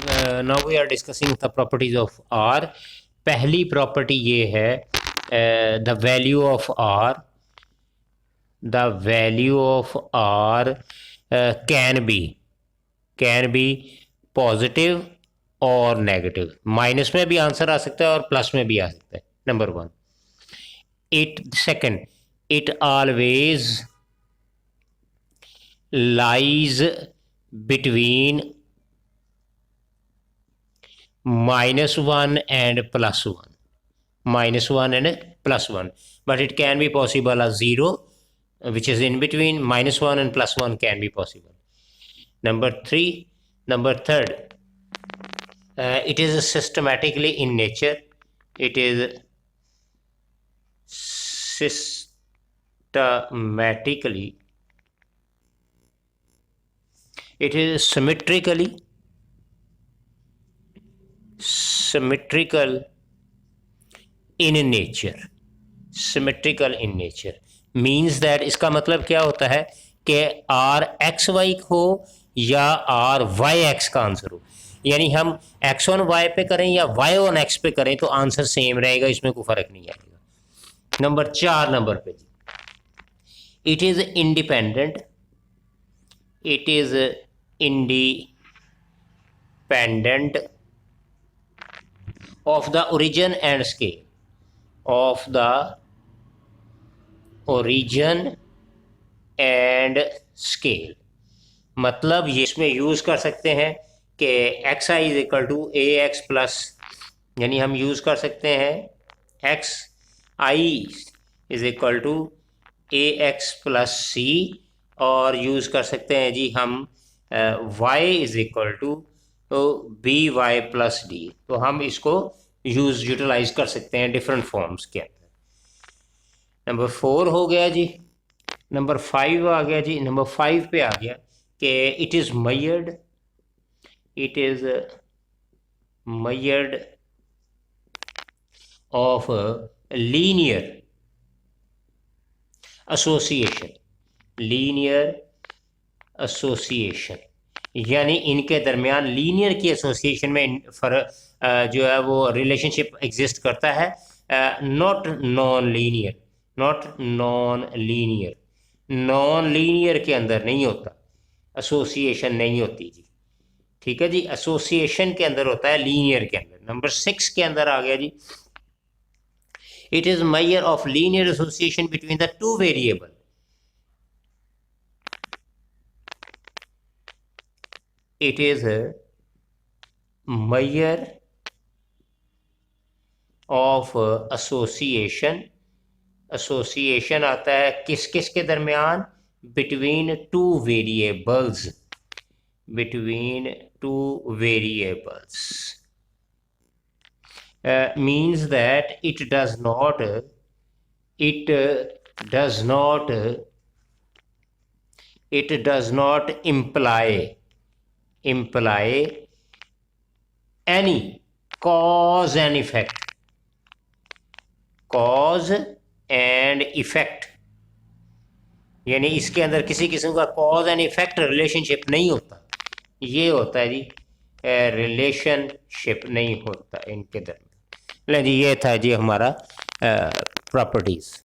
Now we are discussing the properties of R. पहली property ये है the value of R, the value of R can be positive और negative. Minus में भी answer आ सकता है और प्लस में भी आ सकता है। Number one. Second, it always lies between -1 and +1, -1 and +1, but it can be possible a 0 which is in between -1 and +1 can be possible. Number third, it is systematically in nature. It is systematically, it is symmetrical in nature. Symmetrical in nature means that, इसका मतलब क्या होता है कि are x Y हो या R Y x का answer हो, यानी हम एक्स ऑन वाई पे करें या वाई ऑन एक्स पे करें तो आंसर सेम रहेगा, इसमें कोई फर्क नहीं आएगा। नंबर 4 नंबर पे, it is independent, it is independent of the origin and scale, of the origin and scale। मतलब ये इसमें यूज कर सकते हैं कि x i is equal to a x plus, यानी हम यूज कर सकते हैं x i is equal to a x plus c, और यूज कर सकते हैं जी हम वाई इज इक्वल टू तो बी वाई प्लस डी। तो हम इसको यूटिलाइज कर सकते हैं डिफरेंट फॉर्म्स के अंदर। नंबर 4 हो गया जी। नंबर 5 आ गया जी। नंबर 5 पे आ गया कि it is मयर्ड of linear association, यानी इनके दरमियान लीनियर की एसोसिएशन में जो है वो रिलेशनशिप एग्जिस्ट करता है, नॉट नॉन लीनियर के अंदर नहीं होता, एसोसिएशन नहीं होती जी। ठीक है जी, एसोसिएशन के अंदर होता है, लीनियर के अंदर। नंबर 6 के अंदर आ गया जी, it is measure of linear association between the two variable. It is a measure of association आता है किस किस के दरमियान, between two variables, means that it does not imply any cause and effect, यानी इसके अंदर किसी किस्म का कॉज एंड इफेक्ट रिलेशनशिप नहीं होता। ये होता है जी रिलेशनशिप नहीं होता इनके दरमियान। जी ये था जी हमारा प्रॉपर्टीज।